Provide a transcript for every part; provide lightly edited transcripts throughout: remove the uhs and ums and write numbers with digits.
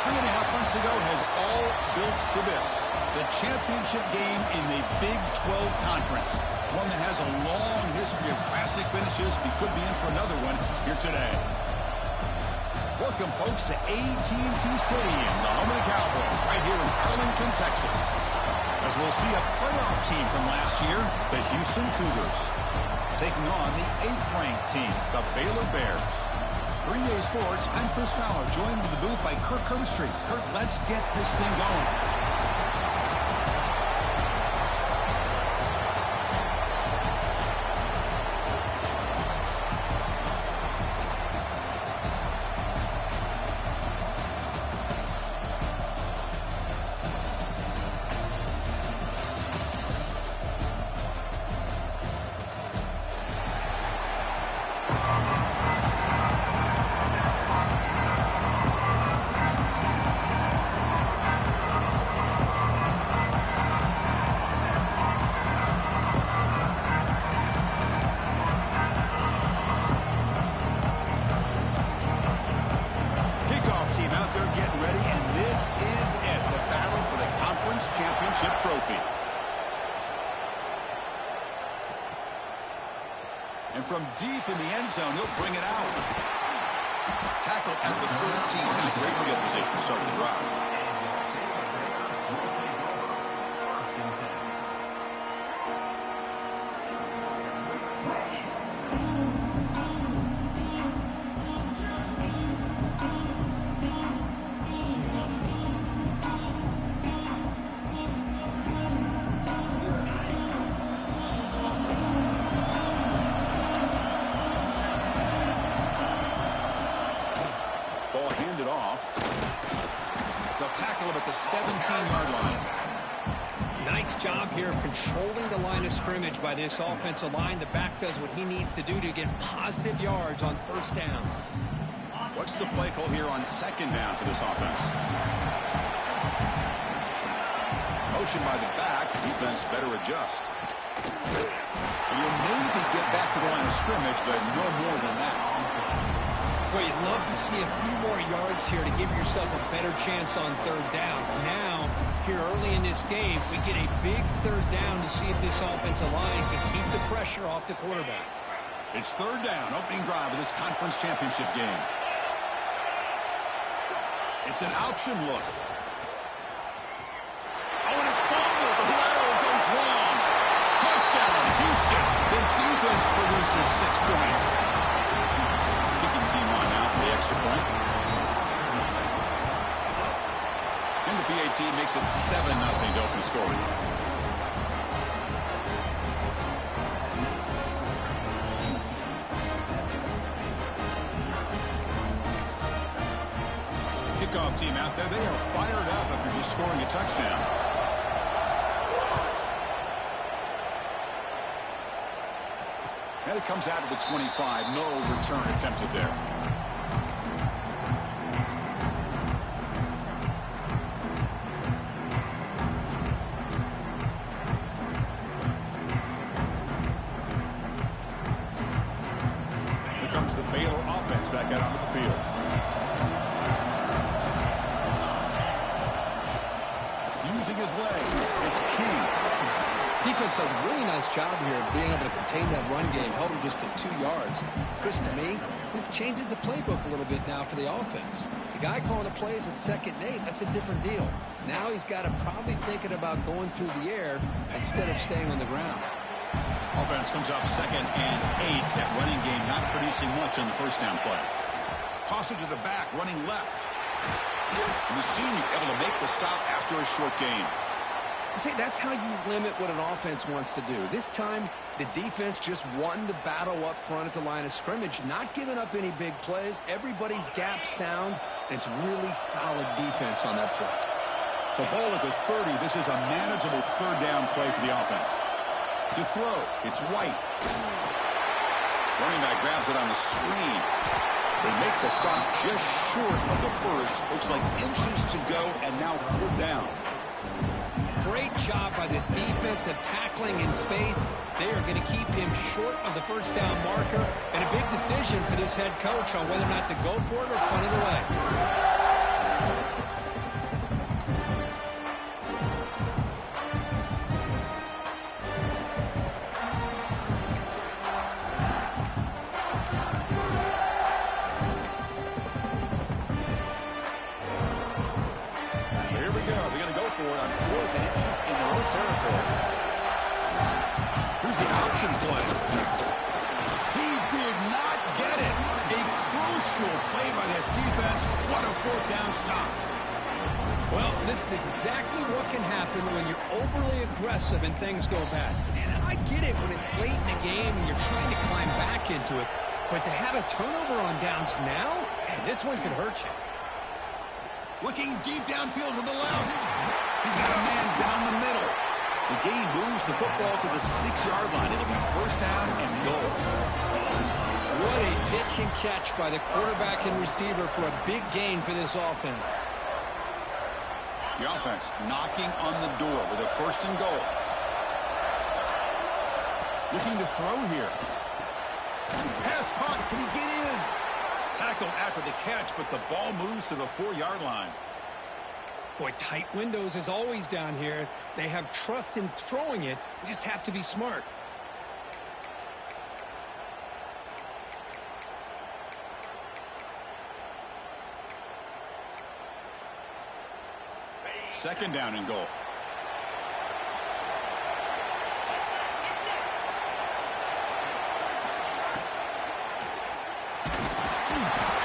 3.5 months ago has all built for this. The championship game in the Big 12 Conference. One that has a long history of classic finishes. We could be in for another one here today. Welcome, folks, to AT&T Stadium, the home of the Cowboys, right here in Arlington, Texas. As we'll see a playoff team from last year, the Houston Cougars, taking on the 8th-ranked team, the Baylor Bears. For EA Sports, I'm Chris Fowler, joined in the booth by Kirk Herbstreit. Kirk, let's get this thing going. And from deep in the end zone, he'll bring it out. Tackle at the 13. Not great field position to start the drive. Tackle him at the 17-yard line. Nice job here of controlling the line of scrimmage by this offensive line. The back does what he needs to do to get positive yards on first down. What's the play call here on second down for this offense? Motion by the back. Defense better adjust. And you'll maybe get back to the line of scrimmage, but no more than that. Well, you'd love to see a few more yards here to give yourself a better chance on third down. Now, here early in this game, we get a big third down to see if this offensive line can keep the pressure off the quarterback. It's third down, opening drive of this conference championship game. It's an option look. Oh, and it's fumbled. The lateral goes wrong. Touchdown, Houston. The defense produces 6 points. Team on now for the extra point. And the PAT makes it 7-0 to open scoring. Kickoff team out there. They are fired up after just scoring a touchdown. And it comes out of the 25. No return attempted there. Here comes the Baylor offense back out onto the field. Using his legs. It's key. Defense does a really nice job here of being able to contain that run game, held him just to 2 yards. Chris, to me, this changes the playbook a little bit now for the offense. The guy calling the plays at 2nd and 8, that's a different deal. Now he's got to probably thinking about going through the air instead of staying on the ground. Offense comes up 2nd and 8. That running game not producing much on the first down play. Toss it to the back, running left. And the senior able to make the stop after a short gain. See, that's how you limit what an offense wants to do. This time, the defense just won the battle up front at the line of scrimmage, not giving up any big plays. Everybody's gap sound, and it's really solid defense on that play. So ball at the 30. This is a manageable third down play for the offense. To throw, it's White. Running back grabs it on the screen. They make the stop just short of the first. Looks like inches to go, and now 4th down. Great job by this defense of tackling in space. They are going to keep him short of the first down marker. And a big decision for this head coach on whether or not to go for it or punt it away. territory. Here's the option play. He did not get it. A crucial play by this defense. What a fourth down stop. Well, this is exactly what can happen when you're overly aggressive and things go bad. And I get it when it's late in the game and you're trying to climb back into it. But to have a turnover on downs now, man, this one could hurt you. Looking deep downfield to the left. He's got a man down the middle. The game moves the football to the 6-yard line. It'll be first down and goal. What a pitch and catch by the quarterback and receiver for a big gain for this offense. The offense knocking on the door with a first and goal. Looking to throw here. Pass caught. Can he get in? Tackled after the catch, but the ball moves to the 4-yard line. Boy, tight windows is always down here. They have trust in throwing it. We just have to be smart. Second down and goal.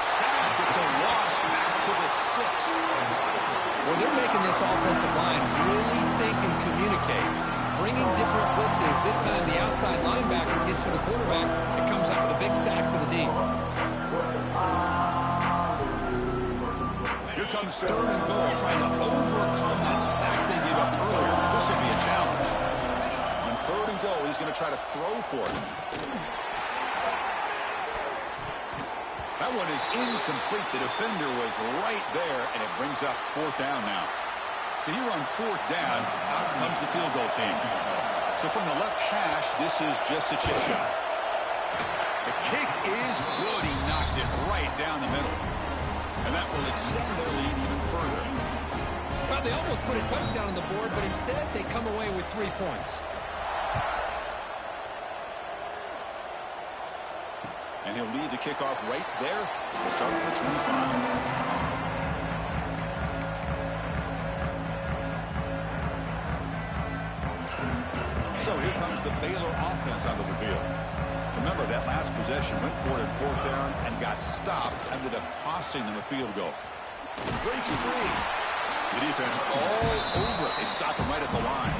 Sacked. It's a loss back to the 6. Well, they're making this offensive line really think and communicate. Bringing different blitzes. This time the outside linebacker gets to the quarterback and comes out with a big sack for the D. Here comes third and goal, trying to overcome that sack they gave up earlier. This should be a challenge. On third and goal, he's going to try to throw for it. That one is incomplete. The defender was right there, and it brings up fourth down now. So here on fourth down, out comes the field goal team. So from the left hash, this is just a chip shot. The kick is good. He knocked it right down the middle. And that will extend their lead even further. Well, they almost put a touchdown on the board, but instead they come away with 3 points. And he'll lead the kickoff right there. He'll start at the 25. So here comes the Baylor offense onto the field. Remember, that last possession went for it in fourth down and got stopped, ended up costing them a field goal. Breaks free. The defense all over it. They stop him right at the line.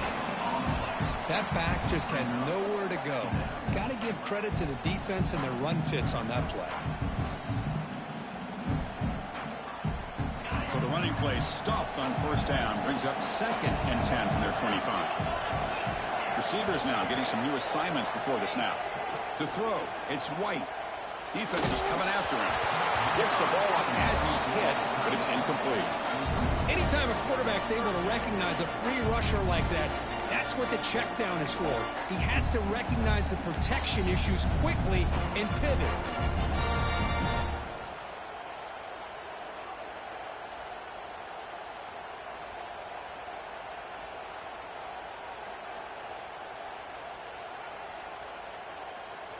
That back just had nowhere to go. Got to give credit to the defense and their run fits on that play. So the running play stopped on first down, brings up second and 10 from their 25. Receivers now getting some new assignments before the snap. To throw, it's White. Defense is coming after him. Gets the ball up as he's hit, but it's incomplete. Anytime a quarterback's able to recognize a free rusher like that, that's what the check down is for. He has to recognize the protection issues quickly and pivot.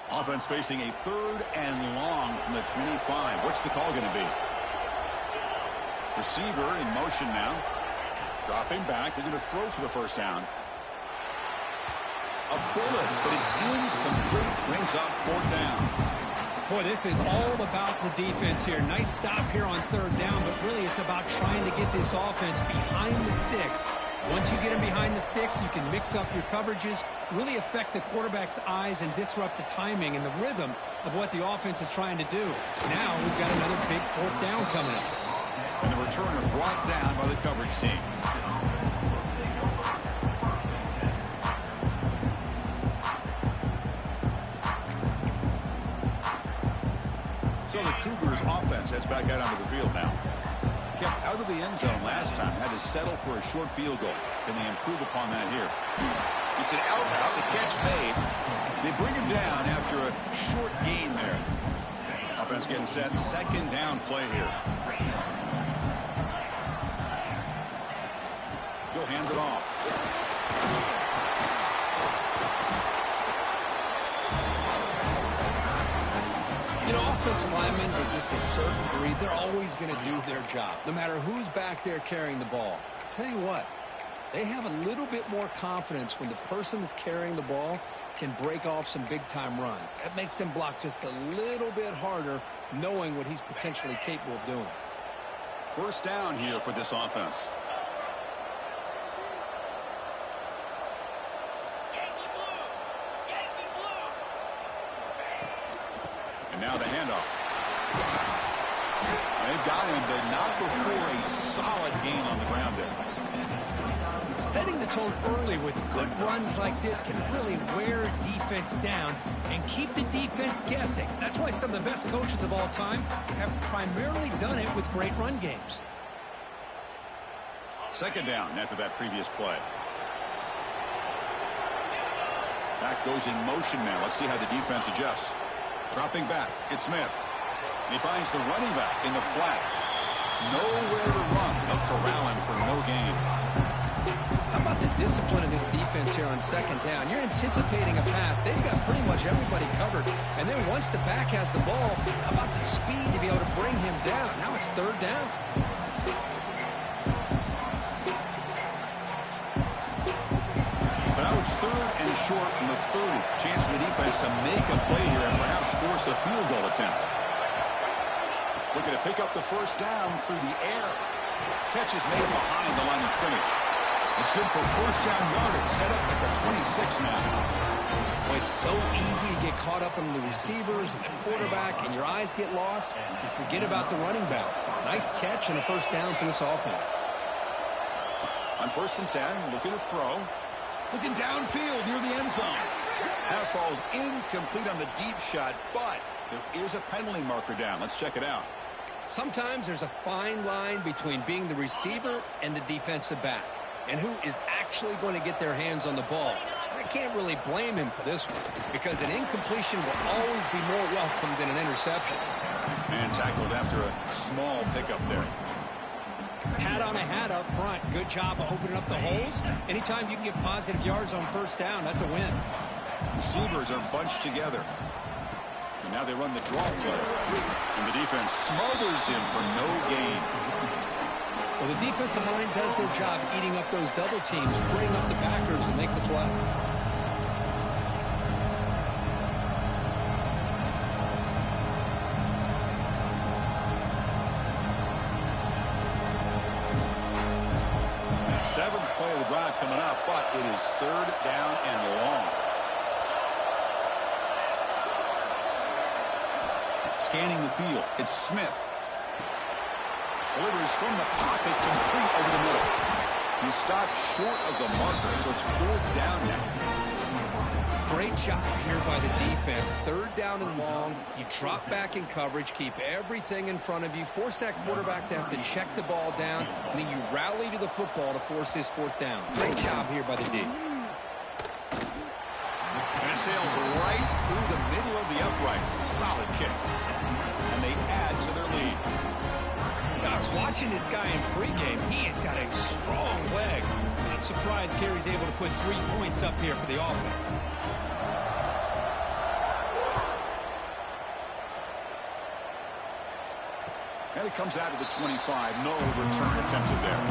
Offense facing a third and long from the 25. What's the call going to be? Receiver in motion now. Dropping back. They're going to throw for the first down. A bullet, but it's incomplete. Brings up fourth down. Boy, this is all about the defense here. Nice stop here on third down, but really it's about trying to get this offense behind the sticks. Once you get them behind the sticks, you can mix up your coverages, really affect the quarterback's eyes and disrupt the timing and the rhythm of what the offense is trying to do. Now we've got another big fourth down coming up. And the returner brought down by the coverage team. So the Cougars offense heads back out onto the field now. Kept out of the end zone last time. Had to settle for a short field goal. Can they improve upon that here? It's an out route. The catch made. They bring him down after a short gain there. Offense getting set. Second down play here. He'll hand it off. You know, offensive linemen are just a certain breed. They're always going to do their job, no matter who's back there carrying the ball. I'll tell you what, They have a little bit more confidence when the person that's carrying the ball can break off some big-time runs. That makes them block just a little bit harder, knowing what he's potentially capable of doing. First down here for this offense. And now the handoff. They've got him, but not before a solid gain on the ground there. Setting the tone early with good runs like this can really wear a defense down and keep the defense guessing. That's why some of the best coaches of all time have primarily done it with great run games. Second down after that previous play. Back goes in motion now. Let's see how the defense adjusts. Dropping back, it's Smith. And he finds the running back in the flat. Nowhere to run. They'll corral him for no gain. How about the discipline of this defense here on second down? You're anticipating a pass. They've got pretty much everybody covered. And then once the back has the ball, how about the speed to be able to bring him down? Now it's third down. So now it's third and short from the 30. Chance for the defense to make a play here and perhaps force a field goal attempt. Looking to pick up the first down through the air. Catch is made behind the line of scrimmage. It's good for first down yardage. Set up at the 26 now. Well, it's so easy to get caught up in the receivers and the quarterback, and your eyes get lost. You forget about the running back. Nice catch and a first down for this offense. On first and 10, looking to throw. Looking downfield near the end zone. Pass falls incomplete on the deep shot, but there is a penalty marker down. Let's check it out. Sometimes there's a fine line between being the receiver and the defensive back, and who is actually going to get their hands on the ball. I can't really blame him for this one, because an incompletion will always be more welcome than an interception. And tackled after a small pickup there. Hat on a hat up front. Good job of opening up the holes. Anytime you can get positive yards on first down, that's a win. Receivers are bunched together. And now they run the draw play. And the defense smothers him for no gain. Well, the defensive line does their job eating up those double teams, freeing up the backers and make the play. Seventh play of the drive coming up, but it is third down and long. Scanning the field, it's Smith. Delivers from the pocket, complete over the middle. He stopped short of the marker, so it's fourth down now. Great job here by the defense. Third down and long. You drop back in coverage, keep everything in front of you, force that quarterback to have to check the ball down, and then you rally to the football to force this fourth down. Great job here by the D. And it sails right through the middle of the uprights. Solid kick. And they add to their lead. I was watching this guy in pregame. He has got a strong leg. Not surprised here he's able to put 3 points up here for the offense. And it comes out of the 25. No return attempted there.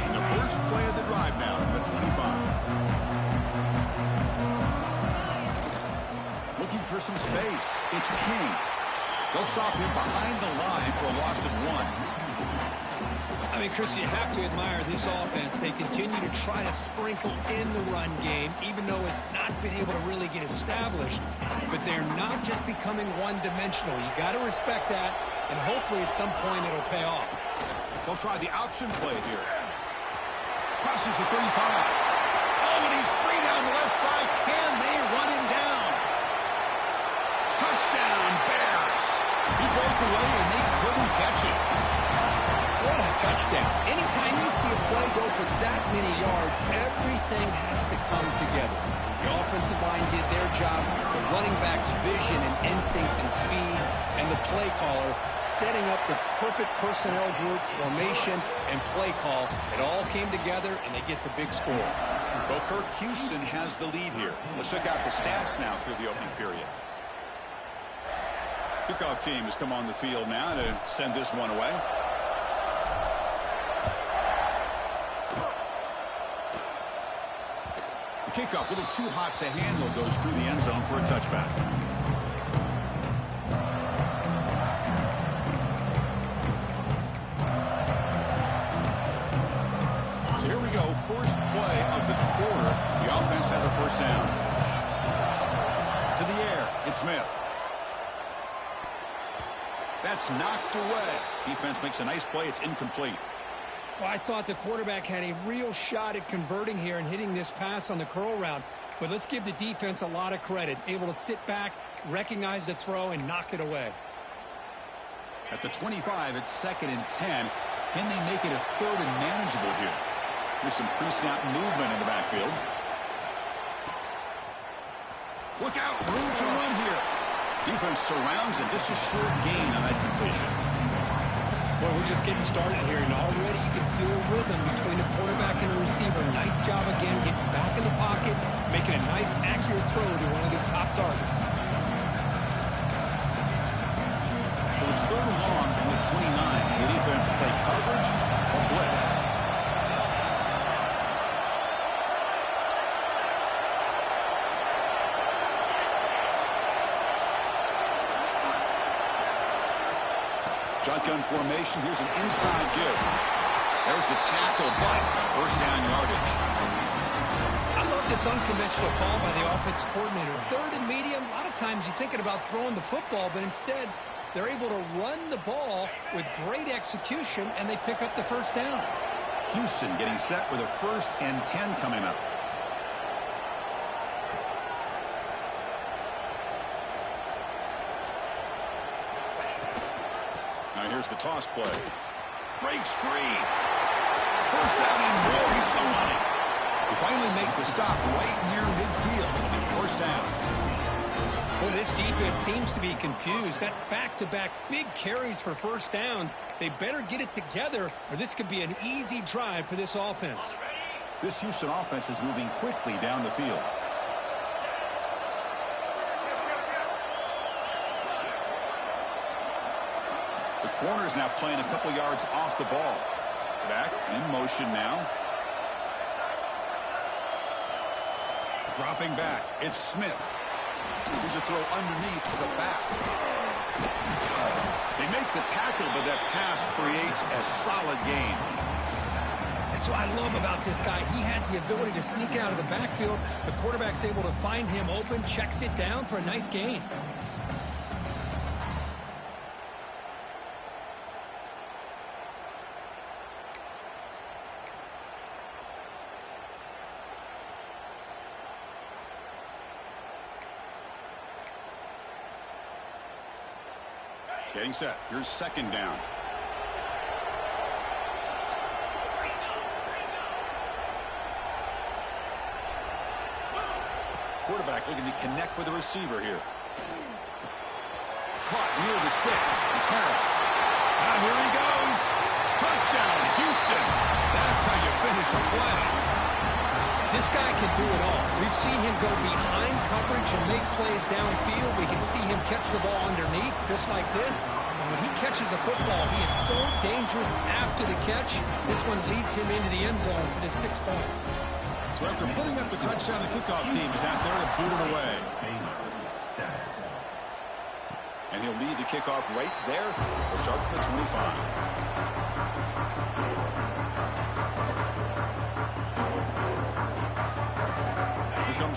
And the first play of the drive now from the 25. Looking for some space. It's King. They'll stop him behind the line for a loss of 1. I mean, Chris, you have to admire this offense. They continue to try to sprinkle in the run game, even though it's not been able to really get established. But they're not just becoming one-dimensional. You got to respect that, and hopefully at some point it'll pay off. They'll try the option play here. Crosses the 35. Oh, and he's free down the left side. Can they run him down? Touchdown, Bears. He broke away, and they couldn't catch it. What a touchdown. Anytime you see a play go for that many yards, everything has to come together. The offensive line did their job, the running back's vision and instincts and speed, and the play caller setting up the perfect personnel group, formation, and play call. It all came together, and they get the big score. Well, Kirk Houston has the lead here. Let's check out the stats now through the opening period. Kickoff team has come on the field now to send this one away. The kickoff, a little too hot to handle, goes through the end zone for a touchback. So here we go, first play of the quarter. The offense has a first down. To the air, it's Smith. That's knocked away. Defense makes a nice play. It's incomplete. Well, I thought the quarterback had a real shot at converting here and hitting this pass on the curl route. But let's give the defense a lot of credit. Able to sit back, recognize the throw, and knock it away. At the 25, it's 2nd and 10. Can they make it a 3rd and manageable here? There's some pre-snap movement in the backfield. Look out, room to run here. Defense surrounds him. Just a short gain on that completion. Well, we're just getting started here, and already you can feel a rhythm between the quarterback and the receiver. Nice job again, getting back in the pocket, making a nice, accurate throw to one of his top targets. So it's 3rd and long from the 29. The defense play coverage or blitz. Shotgun formation. Here's an inside give. There's the tackle, but first down yardage. I love this unconventional call by the offensive coordinator. 3rd and medium. A lot of times you're thinking about throwing the football, but instead they're able to run the ball with great execution, and they pick up the first down. Houston getting set with a 1st and 10 coming up. Here's the toss play. Breaks free. First down and more. He's still running. They finally make the stop right near midfield. It'll be first down. Well, this defense seems to be confused. That's back-to-back big carries for first downs. They better get it together, or this could be an easy drive for this offense. This Houston offense is moving quickly down the field. The corner's now playing a couple yards off the ball. Back in motion now. Dropping back. It's Smith. Here's a throw underneath to the back. They make the tackle, but that pass creates a solid gain. That's what I love about this guy. He has the ability to sneak out of the backfield. The quarterback's able to find him open, checks it down for a nice gain. Getting set. Here's 2nd down. Quarterback looking to connect with the receiver here. Caught near the sticks. It's Harris. Now here he goes. Touchdown, Houston. That's how you finish a play. This guy can do it all. We've seen him go behind coverage and make plays downfield. We can see him catch the ball underneath, just like this. And when he catches a football, he is so dangerous after the catch. This one leads him into the end zone for the 6 points. So after putting up the touchdown, the kickoff team is out there to boot it away. And he'll lead the kickoff right there. We'll start with the 25.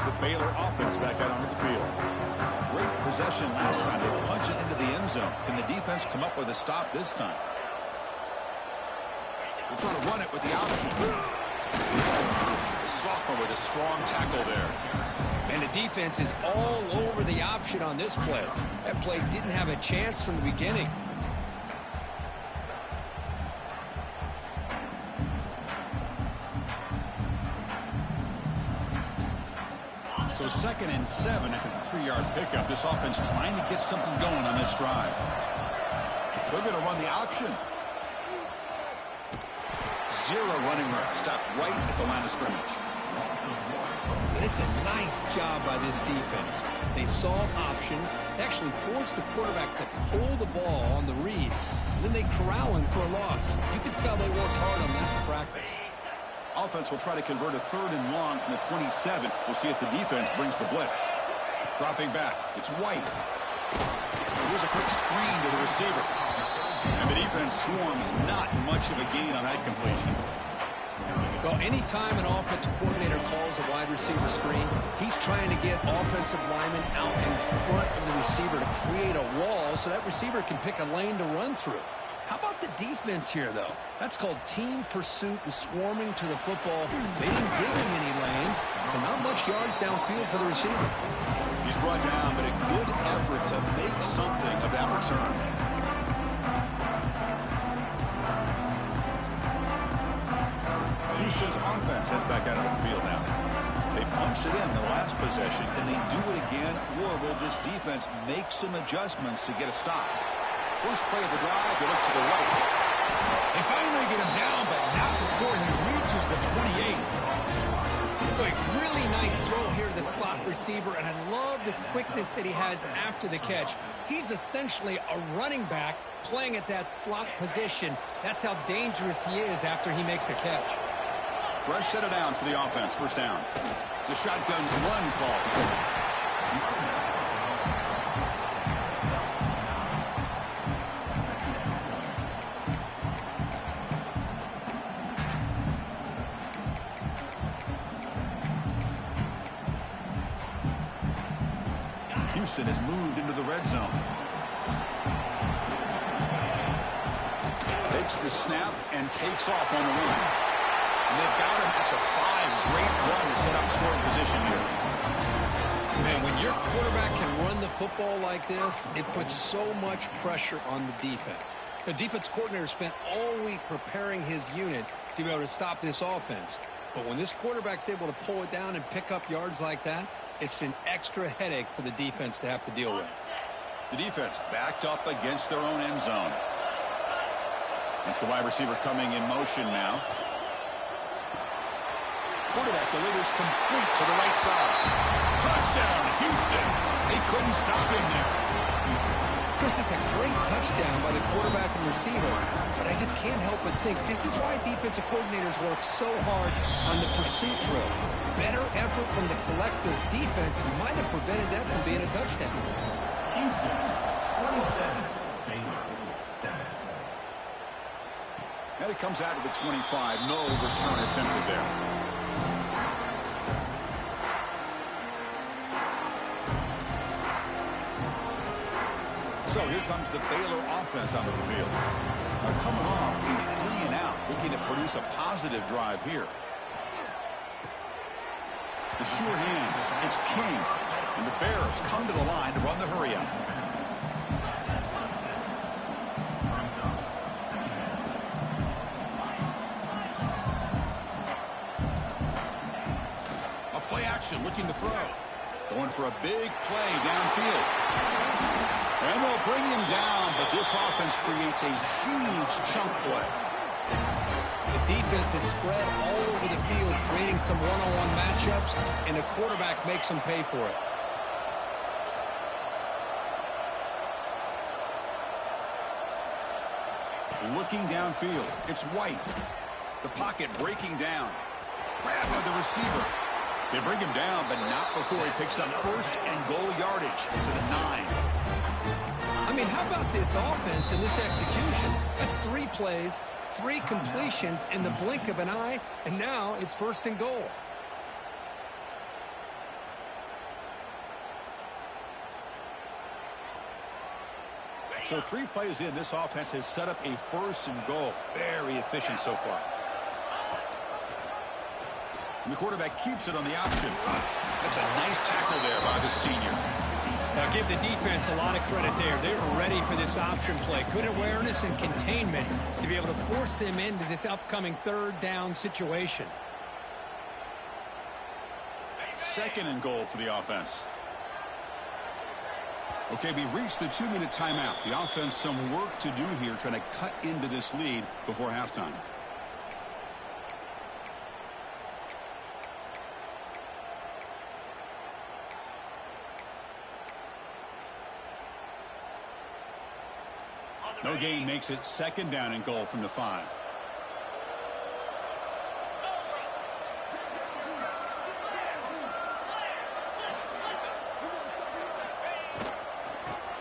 The Baylor offense back out onto the field. Great possession last time. They punch it into the end zone. Can the defense come up with a stop this time? They're trying to run it with the option. The sophomore with a strong tackle there. And the defense is all over the option on this play. That play didn't have a chance from the beginning. So 2nd and 7 after the 3-yard pickup. This offense trying to get something going on this drive. They're going to run the option. 0 running room. Stop right at the line of scrimmage. It's a nice job by this defense. They saw option, actually forced the quarterback to pull the ball on the read, and then they corral him for a loss. You can tell they worked hard on that in practice. Offense will try to convert a 3rd and long from the 27. We'll see if the defense brings the blitz. Dropping back, it's White. Here's a quick screen to the receiver. And the defense swarms, not much of a gain on that completion. Well, anytime an offensive coordinator calls a wide receiver screen, he's trying to get offensive linemen out in front of the receiver to create a wall so that receiver can pick a lane to run through. How about the defense here, though? That's called team pursuit and swarming to the football. They didn't give him any lanes, so not much yards downfield for the receiver. He's brought down, but a good effort to make something of that return. Houston's offense heads back out of the field now. They punched it in the last possession. Can they do it again, or will this defense make some adjustments to get a stop? First play of the drive, they look to the right. They finally get him down, but not before he reaches the 28. Quick, really nice throw here to the slot receiver, and I love the quickness that he has after the catch. He's essentially a running back playing at that slot position. That's how dangerous he is after he makes a catch. Fresh set of downs for the offense. First down. It's a shotgun run call. Houston has moved into the red zone. Takes the snap and takes off on the run. And they've got him at the 5. Great run to set up scoring position here. Man, when your quarterback can run the football like this, it puts so much pressure on the defense. The defense coordinator spent all week preparing his unit to be able to stop this offense. But when this quarterback's able to pull it down and pick up yards like that, it's an extra headache for the defense to have to deal with. The defense backed up against their own end zone. It's the wide receiver coming in motion now. Quarterback delivers complete to the right side. Touchdown, Houston. They couldn't stop him there. Chris, it's a great touchdown by the quarterback and receiver, but I just can't help but think this is why defensive coordinators work so hard on the pursuit drill. Better effort from the collective defense might have prevented that from being a touchdown. Houston, 27, Baylor, 7. And it comes out of the 25. No return attempted there. So here comes the Baylor offense onto the field. They're coming off a 3 and out, looking to produce a positive drive here. The sure hands, it's King. And the Bears come to the line to run the hurry up. A play action, looking to throw. Going for a big play downfield. And they'll bring him down, but this offense creates a huge chunk play. The defense is spread all over the field, creating some one-on-one matchups, and the quarterback makes them pay for it. Looking downfield, it's White. The pocket breaking down. Grab by the receiver. They bring him down, but not before he picks up first and goal yardage to the 9. I mean, how about this offense and this execution? That's 3 plays, 3 completions in the blink of an eye, and now it's first and goal. So 3 plays in, this offense has set up a first and goal. Very efficient so far. And the quarterback keeps it on the option. That's a nice tackle there by the senior. Now give the defense a lot of credit there. They were ready for this option play. Good awareness and containment to be able to force them into this upcoming 3rd down situation. Second and goal for the offense. Okay, we reached the 2-minute timeout. The offense some work to do here, trying to cut into this lead before halftime. No gain makes it 2nd down and goal from the 5.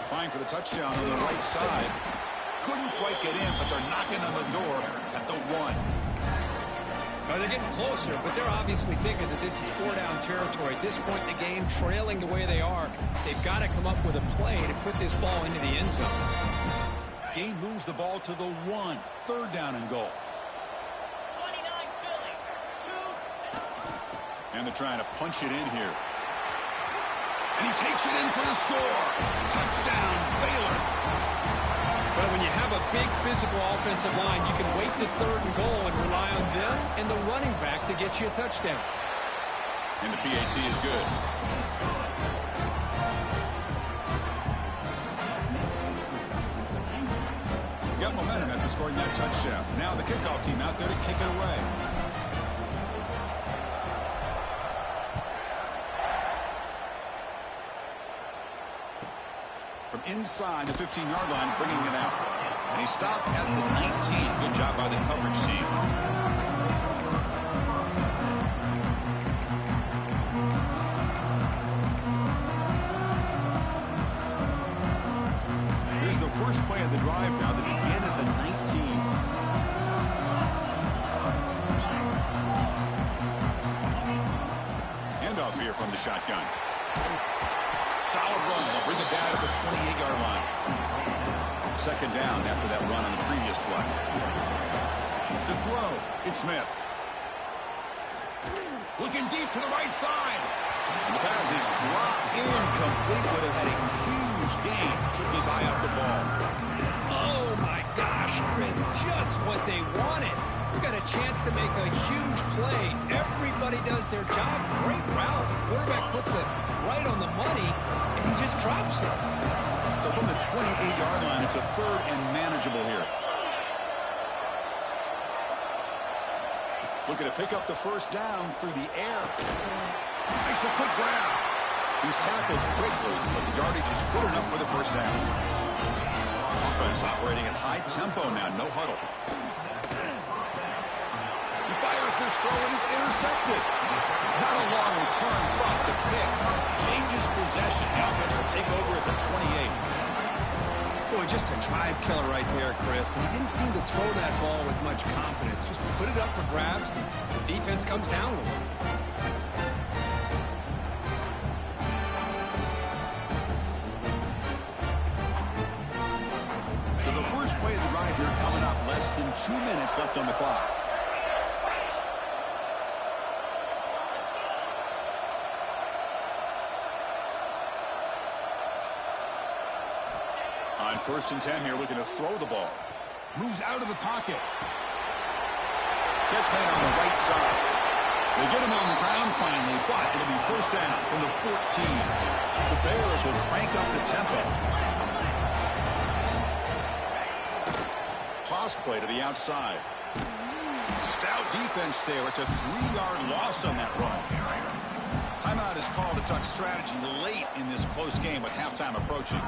Trying for the touchdown on the right side. Couldn't quite get in, but they're knocking on the door at the 1. Well, they're getting closer, but they're obviously thinking that this is 4-down territory. At this point in the game, trailing the way they are, they've got to come up with a play to put this ball into the end zone. Gain moves the ball to the 1. 3rd down and goal. 29 Philly. 2. And they're trying to punch it in here. And he takes it in for the score. Touchdown, Baylor. Well, when you have a big physical offensive line, you can wait to 3rd and goal and rely on them and the running back to get you a touchdown. And the PAT is good. Got momentum after scoring that touchdown. Now the kickoff team out there to kick it away. From inside the 15-yard line, bringing it out. And he stopped at the 19. Good job by the coverage team. Here's the first play of the drive now that he began at the 19. Handoff here from the shotgun. Solid run. They'll bring it down at the 28-yard line. 2nd down after that run on the previous play. To throw, it's Smith. Looking deep to the right side. And the pass is dropped incomplete. Would have had a huge gain. Took his eye off the ball. Oh, my gosh, Chris, just what they wanted. You got a chance to make a huge play. Everybody does their job. Great route. Quarterback puts it right on the money, and he just drops it. So from the 28-yard line, it's a 3rd and manageable here. Looking to pick up the 1st down through the air. Makes a quick grab. He's tackled quickly, but the yardage is good enough for the 1st down. Offense operating at high tempo now, no huddle. He fires this throw and is intercepted. Not a long return, but the pick changes possession. The offense will take over at the 28. Boy, just a drive killer right there, Chris. And he didn't seem to throw that ball with much confidence. Just put it up for grabs, and the defense comes down with it. So the first play of the drive here coming up. Less than 2 minutes left on the clock. On 1st and 10 here, looking to throw the ball. Moves out of the pocket. Catch made on the right side. They get him on the ground finally, but it'll be 1st down from the 14. The Bears will crank up the tempo. Toss play to the outside. Stout defense there. It's a 3-yard loss on that run. Timeout is called to talk strategy late in this close game with halftime approaching.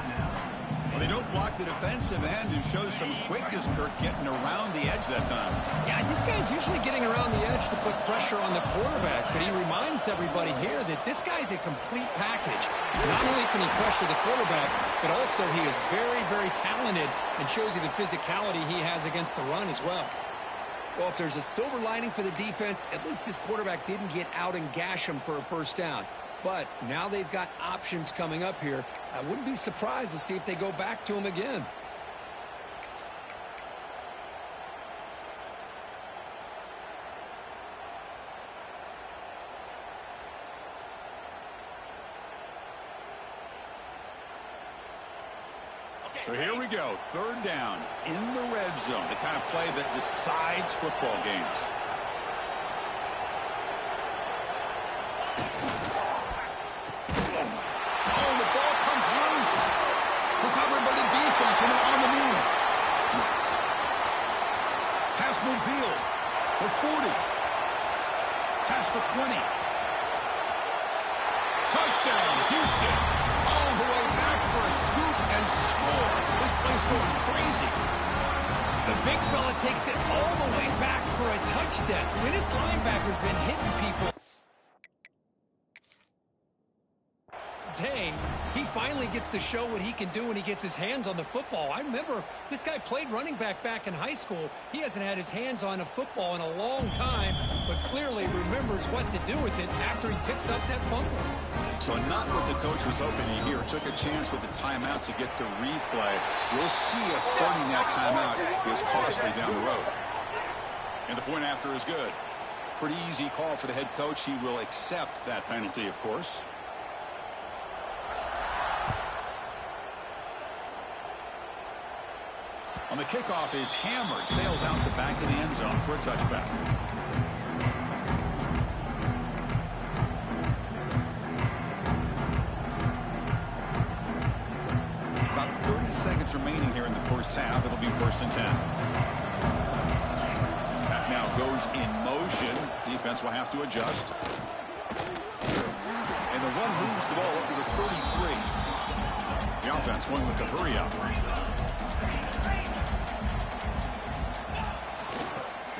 Well, they don't block the defensive end and shows some quickness, Kirk, getting around the edge that time. Yeah, this guy's usually getting around the edge to put pressure on the quarterback, but he reminds everybody here that this guy's a complete package. Not only can he pressure the quarterback, but also he is very, very talented and shows you the physicality he has against the run as well. Well, if there's a silver lining for the defense, at least this quarterback didn't get out and gash him for a 1st down. But now they've got options coming up here. I wouldn't be surprised to see if they go back to him again. So here we go. 3rd down in the red zone. The kind of play that decides football games. Oh, the ball comes loose. Recovered by the defense, and they're on the move. Pass midfield. The 40. Past the 20. Touchdown, Houston. All the way back for a scoop and and score. This place going crazy. The big fella takes it all the way back for a touchdown. I mean, this linebacker's been hitting people. Day, he finally gets to show what he can do when he gets his hands on the football. I remember this guy played running back in high school. He hasn't had his hands on a football in a long time, but clearly remembers what to do with it after he picks up that fumble. So not what the coach was hoping to hear. Took a chance with the timeout to get the replay. We'll see if burning that timeout is costly down the road. And the point after is good. Pretty easy call for the head coach. He will accept that penalty, of course. On the kickoff is hammered, sails out the back of the end zone for a touchback. About 30 seconds remaining here in the first half. It'll be 1st and 10. That now goes in motion. Defense will have to adjust. And the run moves the ball up to the 33. The offense going with the hurry up.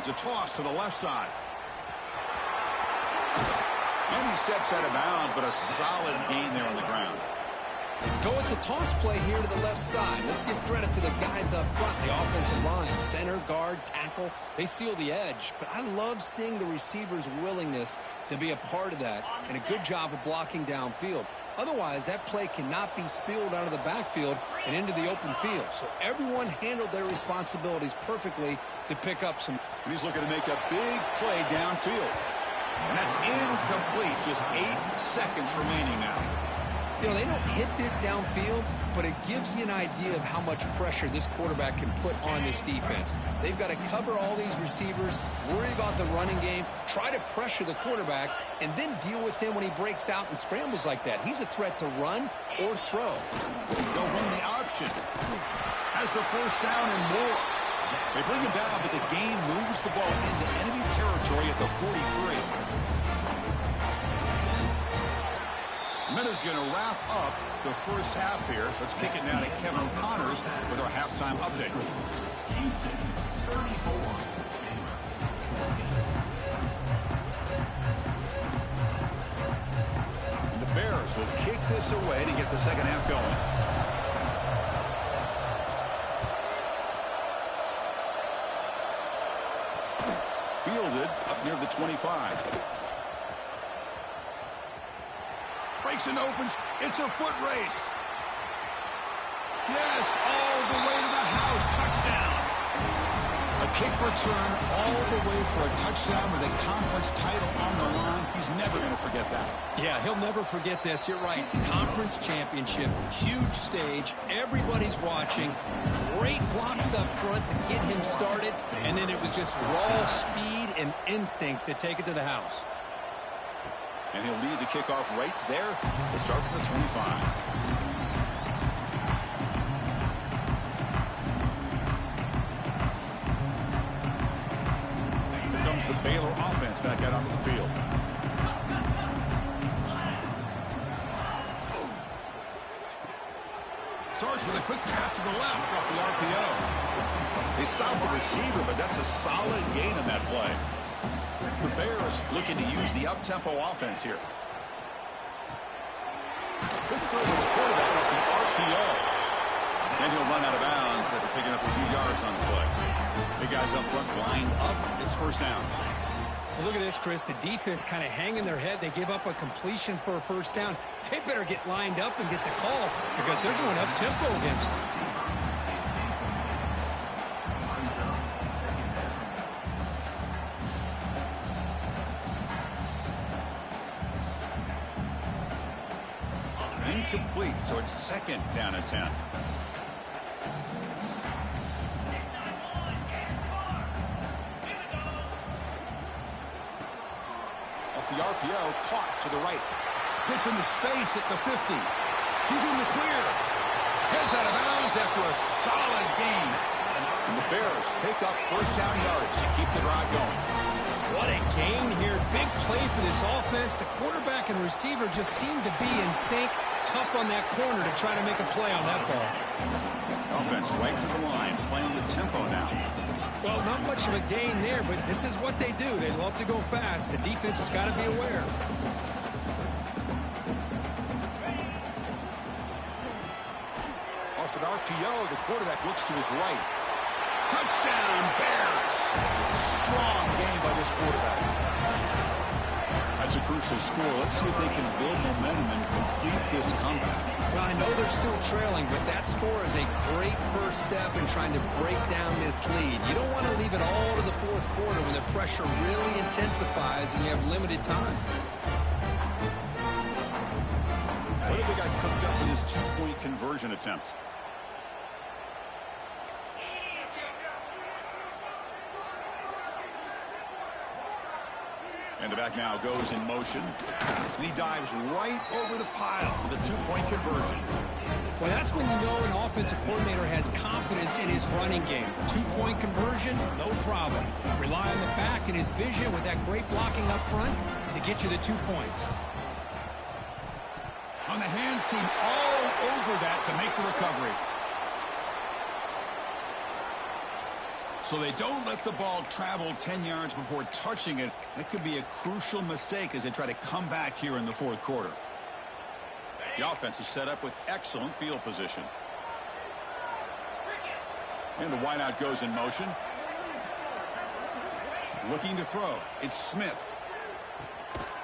A toss to the left side. And he steps out of bounds, but a solid gain there on the ground. Go with the toss play here to the left side. Let's give credit to the guys up front, the offensive line, center, guard, tackle. They seal the edge, but I love seeing the receiver's willingness to be a part of that and a good job of blocking downfield. Otherwise, that play cannot be spilled out of the backfield and into the open field. So everyone handled their responsibilities perfectly to pick up some. And he's looking to make a big play downfield. And that's incomplete. Just 8 seconds remaining now. You know, they don't hit this downfield, but it gives you an idea of how much pressure this quarterback can put on this defense. They've got to cover all these receivers, worry about the running game, try to pressure the quarterback, and then deal with him when he breaks out and scrambles like that. He's a threat to run or throw. They'll run the option. Has the first down and more. They bring him down, but the game moves the ball into enemy territory at the 43. Minutes going to wrap up the first half here. Let's kick it now to Kevin O'Connors with our halftime update. And the Bears will kick this away to get the second half going. Fielded up near the 25. Breaks and opens. It's a foot race. Yes, all the way to the house. Touchdown. A kick return all the way for a touchdown with a conference title on the line. He's never going to forget that. Yeah, he'll never forget this. You're right. Conference championship. Huge stage. Everybody's watching. Great blocks up front to get him started. And then it was just raw speed and instincts to take it to the house. And he'll lead the kickoff right there. We'll start from the 25. Here comes the Baylor offense back out onto the field. Starts with a quick pass to the left off the RPO. They stop the receiver, but that's a solid gain in that play. The Bears looking to use the up-tempo offense here. Quick throw to the quarterback off the RPO. And he'll run out of bounds after picking up a few yards on the play. Big guys up front lined up. It's first down. Well, look at this, Chris. The defense kind of hanging their head. They give up a completion for a first down. They better get lined up and get the call because they're going up-tempo against them. Incomplete, so it's second down and 10. Off the RPO, caught to the right. Gets into space at the 50. He's in the clear. Heads out of bounds after a solid gain. And the Bears pick up first down yardage to keep the drive going. What a gain here. Big play for this offense. The quarterback and receiver just seem to be in sync. tough on that corner to try to make a play on that ball. Offense right to the line, playing the tempo now. Well, not much of a gain there, but this is what they do. They love to go fast. The defense has got to be aware. Off an RPO, the quarterback looks to his right. Touchdown, Bears! Strong game by this quarterback. That's a crucial score. Let's see if they can build momentum and complete this comeback. Well, I know they're still trailing, but that score is a great first step in trying to break down this lead. You don't want to leave it all to the fourth quarter when the pressure really intensifies and you have limited time. What have they got cooked up with this two-point conversion attempt? And the back now goes in motion. And he dives right over the pile for the two-point conversion. Well, that's when you know an offensive coordinator has confidence in his running game. Two-point conversion, no problem. Rely on the back and his vision with that great blocking up front to get you the 2 points. On the hands team all over that to make the recovery. So they don't let the ball travel 10 yards before touching it. That could be a crucial mistake as they try to come back here in the fourth quarter. The offense is set up with excellent field position. And the wideout goes in motion. Looking to throw. It's Smith.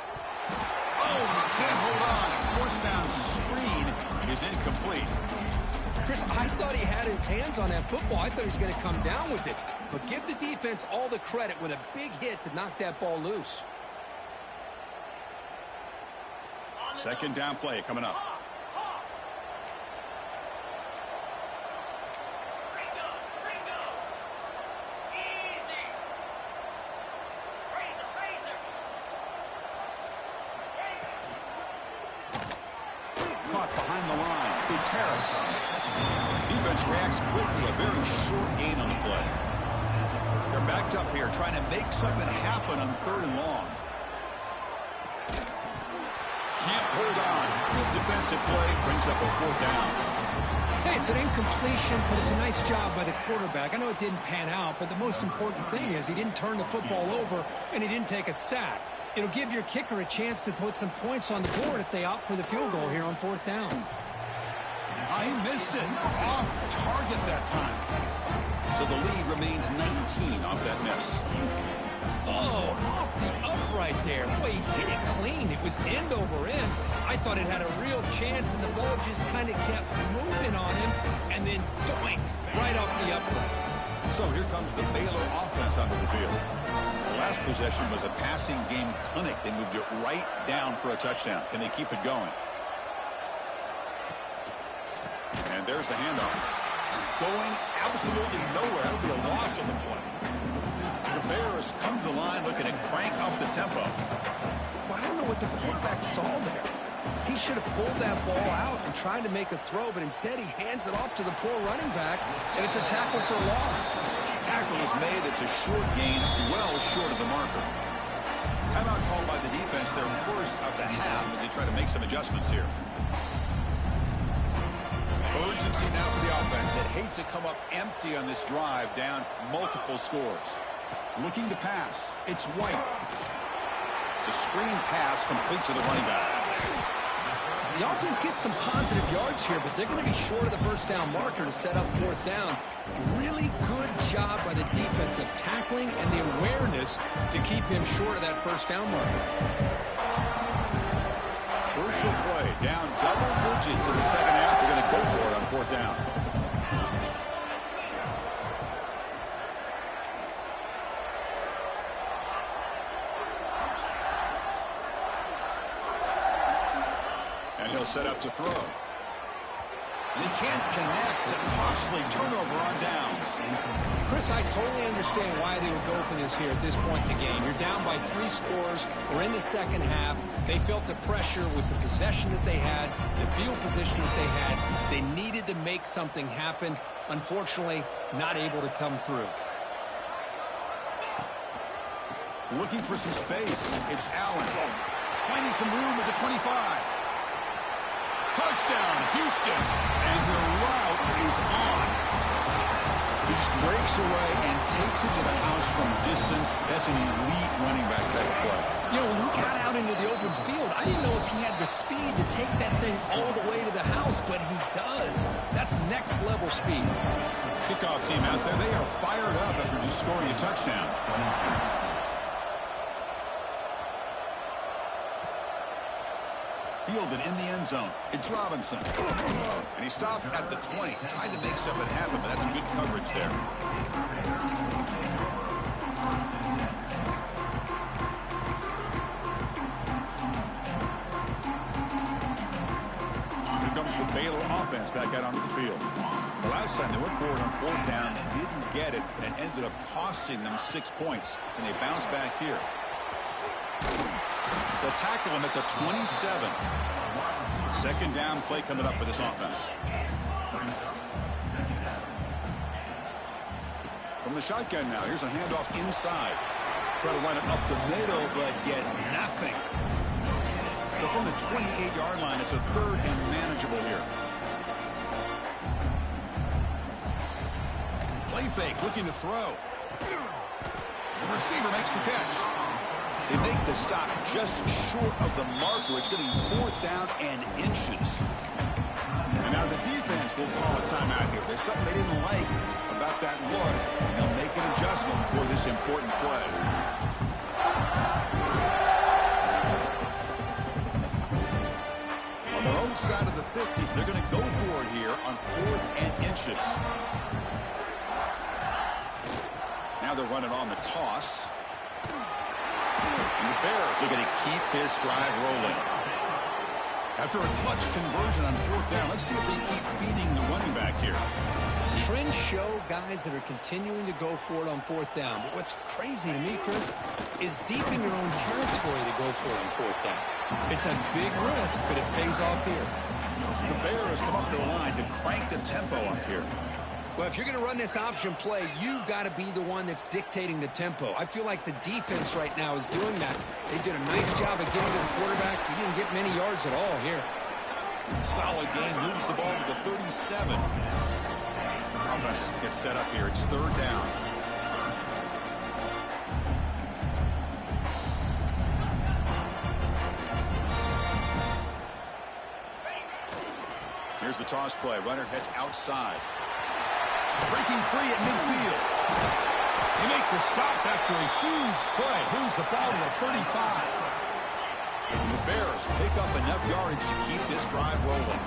Oh, he can't hold on. Force down screen is incomplete. Chris, I thought he had his hands on that football. I thought he was going to come down with it. But give the defense all the credit with a big hit to knock that ball loose. Second down play coming up. Caught behind the line. It's Harris. Defense reacts quickly. A very short gain on the play. They're backed up here trying to make something happen on third and long. Can't hold on. Good defensive play brings up a fourth down. Hey, it's an incompletion, but it's a nice job by the quarterback. I know it didn't pan out, but the most important thing is he didn't turn the football over and he didn't take a sack. It'll give your kicker a chance to put some points on the board if they opt for the field goal here on fourth down. He missed it. Off target that time. So the lead remains 19 off that miss. Oh, off the upright there. Boy, he hit it clean. It was end over end. I thought it had a real chance, and the ball just kind of kept moving on him, and then doink, right off the upright. So here comes the Baylor offense onto the field. The last possession was a passing game clinic. They moved it right down for a touchdown. Can they keep it going? And there's the handoff. Going absolutely nowhere. That'll be a loss on the play. The Bears come to the line looking to crank up the tempo. Well, I don't know what the quarterback saw there. He should have pulled that ball out and tried to make a throw, but instead he hands it off to the poor running back, and it's a tackle for a loss. Tackle is made. It's a short gain, well short of the marker. Timeout called by the defense, their first of the half, as they try to make some adjustments here. Urgency now for the offense that hate to come up empty on this drive, down multiple scores. Looking to pass. It's White. It's a screen pass complete to the running back. The offense gets some positive yards here, but they're going to be short of the first down marker to set up fourth down. Really good job by the defense of tackling and the awareness to keep him short of that first down marker. Crucial play. Down double digits in the second half. They're going to go for it on fourth down. And he'll set up to throw. They can't connect. A costly turnover on downs. Chris, I totally understand why they would go for this here at this point in the game. You're down by 3 scores. We're in the second half. They felt the pressure with the possession that they had, the field position that they had. They needed to make something happen. Unfortunately, not able to come through. Looking for some space. It's Allen. Finding some room at the 25. Touchdown, Houston. And the route is on. He just breaks away and takes it to the house from distance. That's an elite running back type of play. You know, when he got out into the open field, I didn't know if he had the speed to take that thing all the way to the house, but he does. That's next level speed. Kickoff team out there, they are fired up after just scoring a touchdown. Fielded in the end zone. It's Robinson. And he stopped at the 20. Tried to make something happen, but that's good coverage there. Here comes the Baylor offense back out onto the field. The last time they went forward on fourth down, didn't get it, and it ended up costing them 6 points. And they bounce back here. They'll tackle him at the 27. Second down play coming up for this offense. From the shotgun now, here's a handoff inside. Try to run it up the middle, but get nothing. So from the 28-yard line, it's a third and manageable here. Play fake, looking to throw. The receiver makes the catch. They make the stop just short of the marker. It's getting fourth down and inches. And now the defense will call a timeout here. There's something they didn't like about that look. They'll make an adjustment for this important play. On their own side of the 50, they're going to go for it here on fourth and inches. Now they're running on the toss. And the Bears are going to keep this drive rolling. After a clutch conversion on fourth down, let's see if they keep feeding the running back here. Trends show guys that are continuing to go for it on fourth down. But what's crazy to me, Chris, is deep in your own territory to go for it on fourth down. It's a big risk, but it pays off here. The Bears come up to the line to crank the tempo up here. Well, if you're going to run this option play, you've got to be the one that's dictating the tempo. I feel like the defense right now is doing that. They did a nice job of getting to the quarterback. He didn't get many yards at all here. Solid game, moves the ball to the 37. Offense gets set up here. It's third down. Here's the toss play. Runner heads outside. Breaking free at midfield. They make the stop after a huge play. Moves the ball to the 35. And the Bears pick up enough yardage to keep this drive rolling.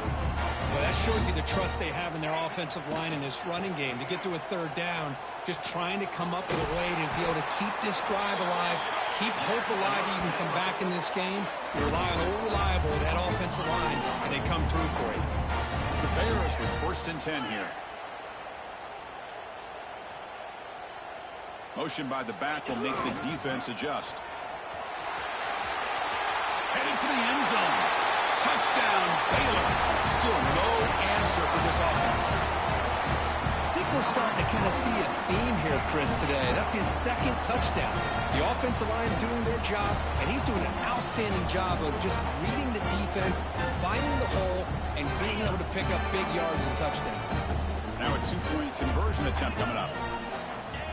Well, that shows you the trust they have in their offensive line in this running game. To get to a third down, just trying to come up with a way to be able to keep this drive alive, keep hope alive that you can come back in this game. You rely on old reliable, that offensive line, and they come through for you. The Bears with first and 10 here. Motion by the back will make the defense adjust. Headed for the end zone. Touchdown, Baylor. Still no answer for this offense. I think we're starting to kind of see a theme here, Chris, today. That's his second touchdown. The offensive line doing their job, and he's doing an outstanding job of just reading the defense, finding the hole, and being able to pick up big yards and touchdowns. Now a two-point conversion attempt coming up.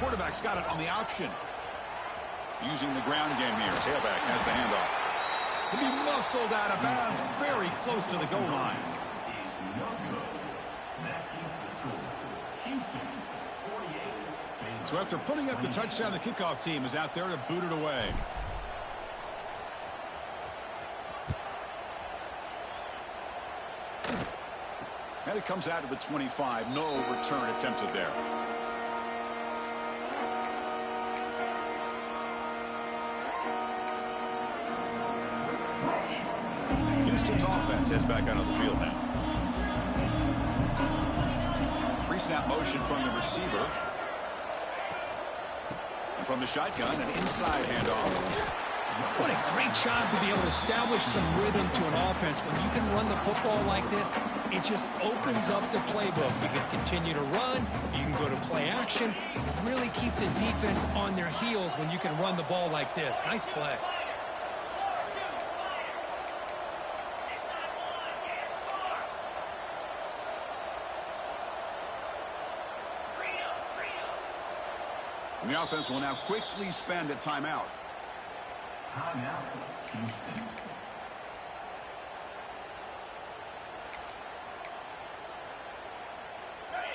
Quarterback's got it on the option. Using the ground game here. Tailback has the handoff. He'll be muscled out of bounds very close to the goal line. So after putting up the touchdown, the kickoff team is out there to boot it away. And it comes out to the 25. No return attempted there. Houston's offense heads back out on the field now. Pre-snap motion from the receiver. And from the shotgun, an inside handoff. What a great job to be able to establish some rhythm to an offense. When you can run the football like this, it just opens up the playbook. You can continue to run. You can go to play action. You can really keep the defense on their heels when you can run the ball like this. Nice play. And the offense will now quickly spend a timeout. Timeout, Houston.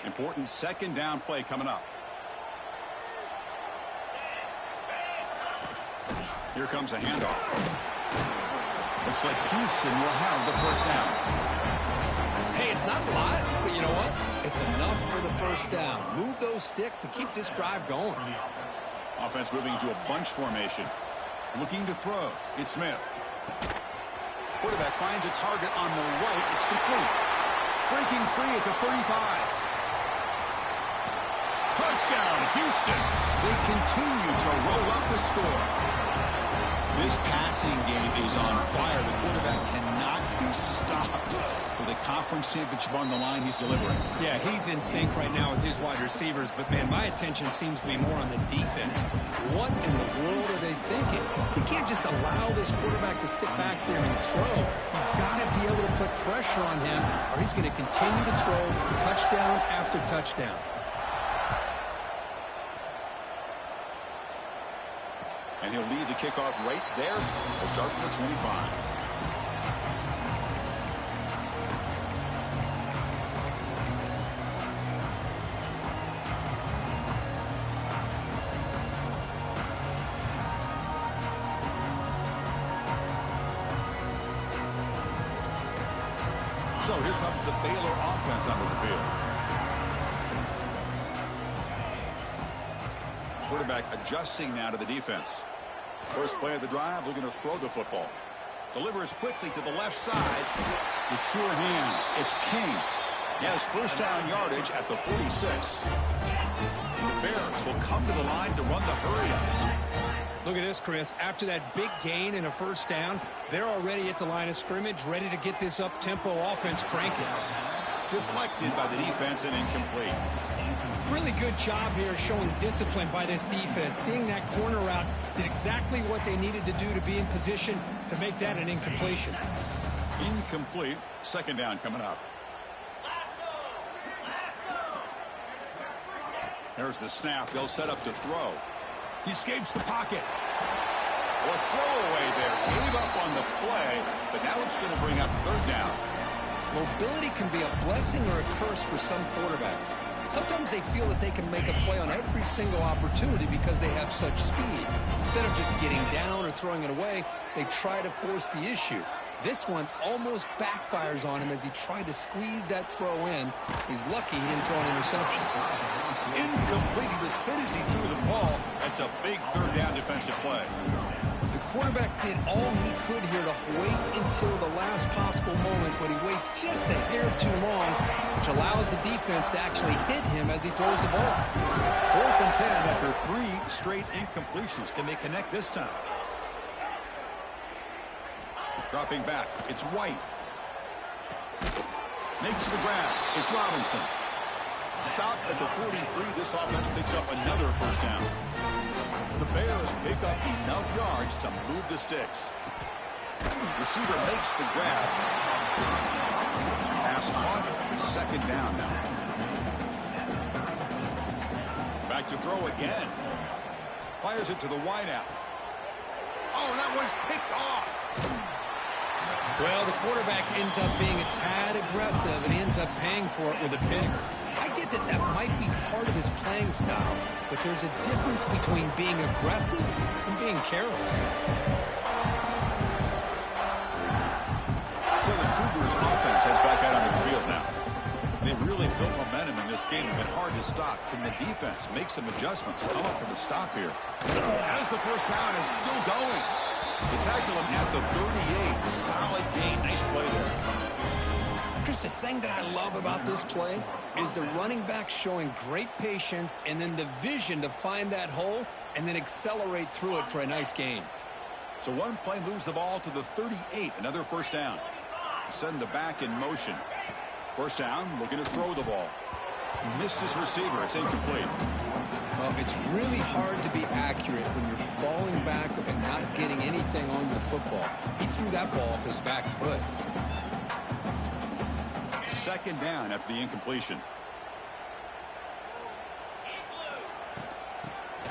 Important second down play coming up. Here comes a handoff. Looks like Houston will have the first down. Hey, it's not a lot, but you know what? It's enough for the first down. Move those sticks and keep this drive going. Offense moving to a bunch formation. Looking to throw. It's Smith. Quarterback finds a target on the right. It's complete. Breaking free at the 35. Touchdown, Houston. They continue to roll up the score. This passing game is on fire. The quarterback cannot be stopped. With a conference championship on the line, he's delivering. Yeah, he's in sync right now with his wide receivers. But, man, my attention seems to be more on the defense. What in the world are they thinking? You can't just allow this quarterback to sit back there and throw. You've got to be able to put pressure on him, or he's going to continue to throw touchdown after touchdown. And he'll lead the kickoff right there. He'll start from the 25. So here comes the Baylor offense onto the field. Quarterback adjusting now to the defense. First play of the drive, looking to throw the football. Delivers quickly to the left side. The sure hands. It's King. He has first down yardage at the 46. The Bears will come to the line to run the hurry up. Look at this, Chris. After that big gain and a first down, they're already at the line of scrimmage, ready to get this up-tempo offense cranking. Deflected by the defense and incomplete. Really good job here showing discipline by this defense. Seeing that corner route, did exactly what they needed to do to be in position to make that an incompletion. Incomplete. Second down coming up. There's the snap. They'll set up to throw. He escapes the pocket. A throwaway there. Gave up on the play, but now it's going to bring up third down. Mobility can be a blessing or a curse for some quarterbacks. Sometimes they feel that they can make a play on every single opportunity because they have such speed. Instead of just getting down or throwing it away, they try to force the issue. This one almost backfires on him as he tried to squeeze that throw in. He's lucky he didn't throw an interception. Incomplete. He was hit as he threw the ball. That's a big third down defensive play. The quarterback did all he could here to wait until the last possible moment, but he waits just a hair too long, which allows the defense to actually hit him as he throws the ball. 4th and 10 after 3 straight incompletions. Can they connect this time? Dropping back. It's White. Makes the grab. It's Robinson. Stopped at the 43. This offense picks up another first down. The Bears pick up enough yards to move the sticks. Receiver makes the grab. Pass caught. Second down now. Back to throw again. Fires it to the wideout. Oh, that one's picked off. Well, the quarterback ends up being a tad aggressive, and he ends up paying for it with a pick. I get that that might be part of his playing style, but there's a difference between being aggressive and being careless. So the Cougars offense heads back out onto the field now. They've really built momentum in this game and been hard to stop. Can the defense make some adjustments, come up with a stop here? As the first down is still going. They tackle him at the 38. Solid gain. Nice play there. Chris, the thing that I love about this play is the running back showing great patience and then the vision to find that hole and then accelerate through it for a nice gain. So one play moves the ball to the 38. Another first down. Send the back in motion. First down, looking to throw the ball. Missed his receiver. It's incomplete. Well, it's really hard to be accurate when you're falling back and not getting anything on the football. He threw that ball off his back foot. Second down after the incompletion.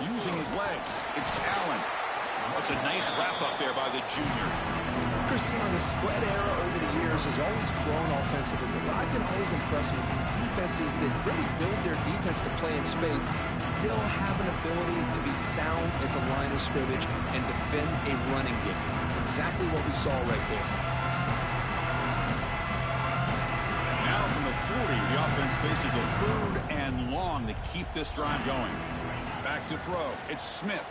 using his legs. It's Allen. That's a nice wrap-up there by the junior. Chris, you know, the spread era over the years has always grown offensively, but what I've been always impressed with defenses that really build their defense to play in space still have an ability to be sound at the line of scrimmage and defend a running game. It's exactly what we saw right there. Now from the 40, the offense faces a 3rd and long to keep this drive going. Back to throw. It's Smith.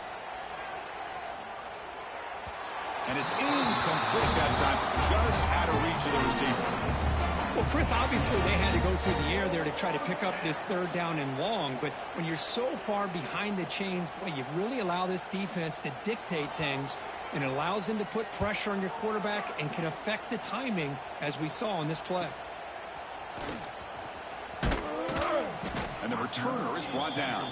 And it's incomplete that time, just out of reach of the receiver. Well, Chris, obviously they had to go through the air there to try to pick up this 3rd down and long, but when you're so far behind the chains, boy, you really allow this defense to dictate things, and it allows them to put pressure on your quarterback and can affect the timing, as we saw on this play. And the returner is brought down.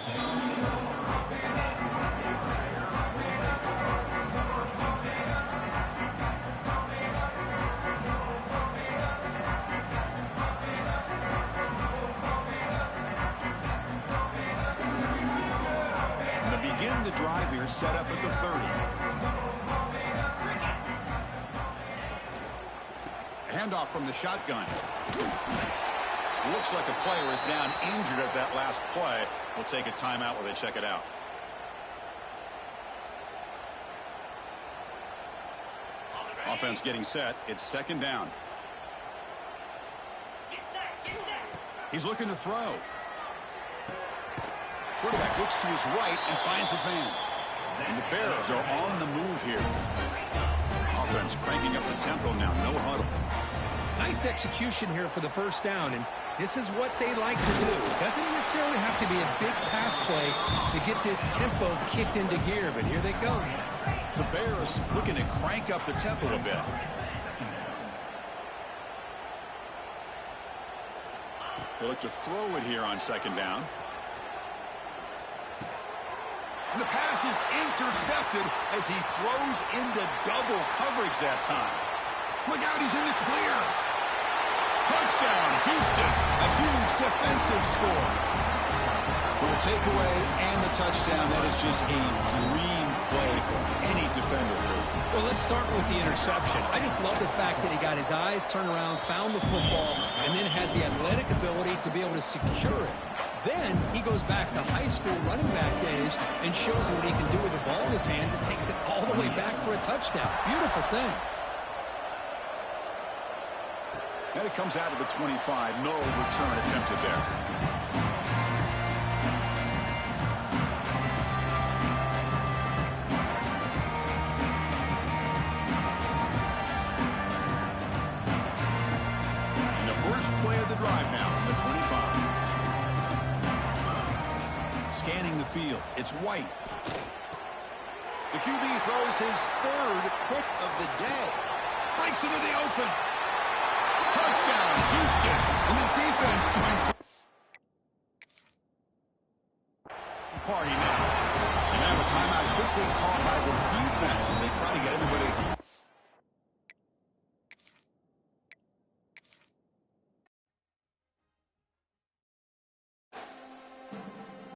Begin the drive here, set up at the 30. Handoff from the shotgun. Looks like a player is down injured at that last play. We'll take a timeout while they check it out. Offense getting set. It's 2nd down. Get set, get set. He's looking to throw. Quarterback looks to his right and finds his man. And the Bears are on the move here. Offense cranking up the tempo now. No huddle. Nice execution here for the 1st down, and this is what they like to do. It doesn't necessarily have to be a big pass play to get this tempo kicked into gear, but here they come. The Bears looking to crank up the tempo a bit. They look to throw it here on 2nd down. And the pass is intercepted as he throws into double coverage that time. Look out, he's in the clear. Touchdown, Houston. A huge defensive score. With a takeaway and the touchdown, that is just a dream play for any defender. Well, let's start with the interception. I just love the fact that he got his eyes turned around, found the football, and then has the athletic ability to be able to secure it. Then he goes back to high school running back days and shows what he can do with the ball in his hands and takes it all the way back for a touchdown. Beautiful thing. And it comes out of the 25. No return attempted there. And the first play of the drive now from the 25. Scanning the field, it's White. The QB throws his 3rd pick of the day. Breaks into the open. Touchdown, Houston. And the defense joins the party now. And now a timeout quickly called by the defense as they try to get everybody